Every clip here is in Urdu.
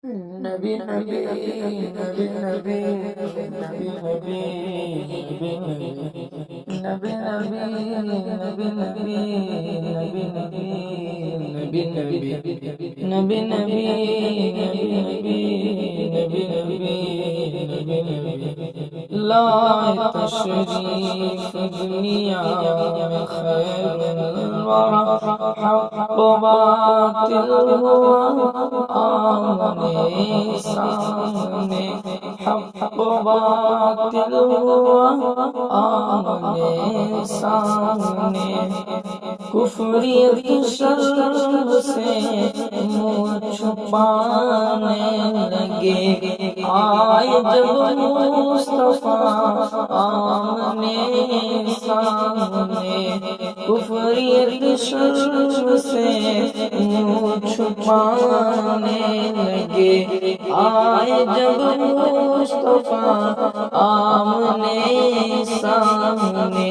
نبی نبی نبی نبی نبی نبی نبی نبی نبی نبی نبی نبی نبی نبی نبی نبی نبی لائے تشریف دنیا میں خیر الورا حق و باطل ہوا آمنے سامنے حق و باطل ہوا آمنے سامنے کفریت شر سے منہ چھپانے لگے آئے جب مصطفیٰ آمنے سامنے کفریت شر سے منہ چھپانے لگے آئے جب مصطفیٰ آمنے سامنے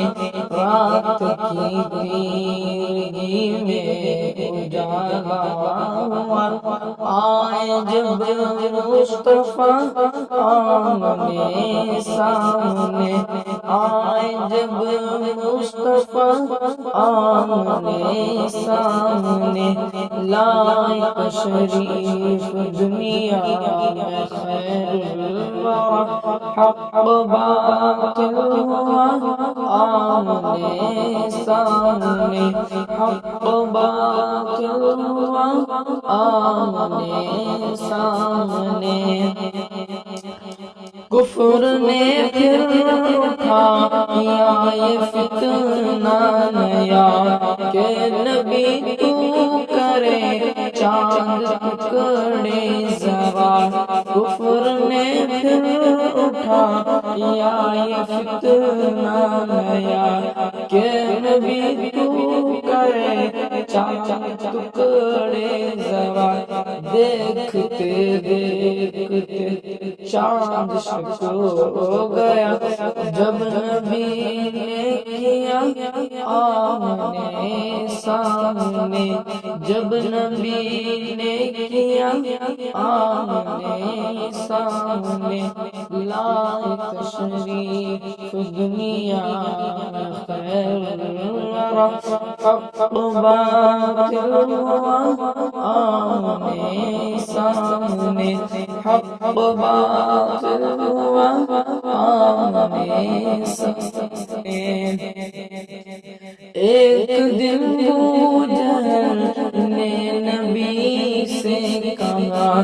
رات کی تیرگی میں اجالا ہوا آئے جب مصطفیٰ آمنے سامنے آئے جب مصطفیٰ آمنے سامنے لائے تشریف دنیا میں خیر الورا حق باطل ہوا آمنے سامنے حق باطل ہوا آمنے سامنے کفر نے پھر اٹھایا یہ فتنہ نیا کہ نبی تو کرے چاند ٹکڑے ذرا کفر نے پھر اٹھایا یہ فتنہ نیا کہ نبی تو کرے چاند ٹکڑے ذرا دیکھتے دیکھتے چاند شک ہو گیا جب نبی نے کیا آمنے سامنے جب نبی نے کیا آمنے سامنے لائے تشریف دنیا میں خیر الورا حق باطل ہوا آمنے سامنے حق باطل ہوا آمنے سامنے ایک دن ابو جہل نے نبی سے کہا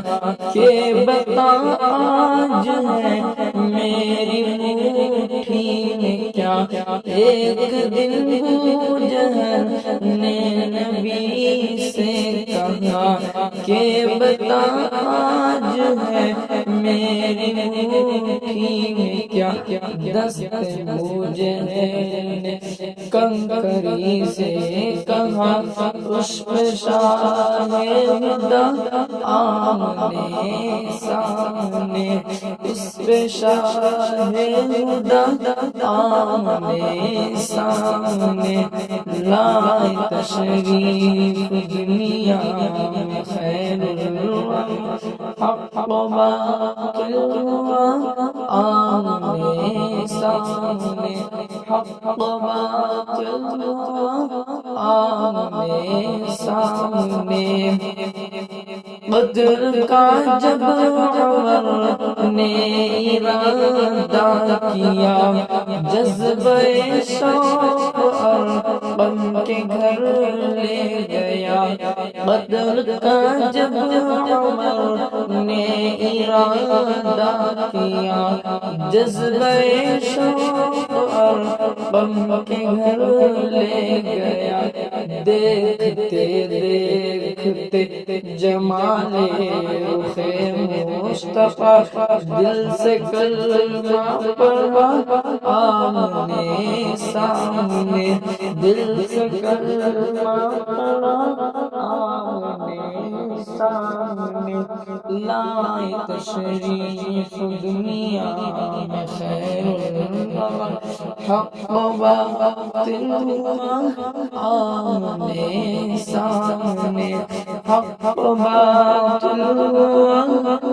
کہ بتا آج ہے میری مٹھی میں کیا ایک دن ابو جہل نے نبی سے کہا کہ بتا آج ہے میری مٹھی میں کیا دست ابو جہل نے کنکری سے کہا اس پہ شاہ ہدا آمنے سامنے اس پہ شاہ ہدا آمنے سامنے لائے تشریف دنیا میں خیر الورا حق باطل ہوا آمنے سامنے حق باطل ہوا آمنے سامنے بدر کا جب عمر نے ارادہ کیا جذبہ شوق ارقم کے گھر لے گیا بدر کا جب عمر نے ارادہ کیا جذبہ شوق ارقم کے گھر لے گیا دیکھتے دیکھتے جمال رخ مصطفیٰ دل سے کلمہ پڑھا آمنے سامنے دل سے کلمہ پڑھا آمنے سامنے لائے تشریف دنیا میں خیر الورا حق باطل ہوا آمنے سامنے حق باطل ہوا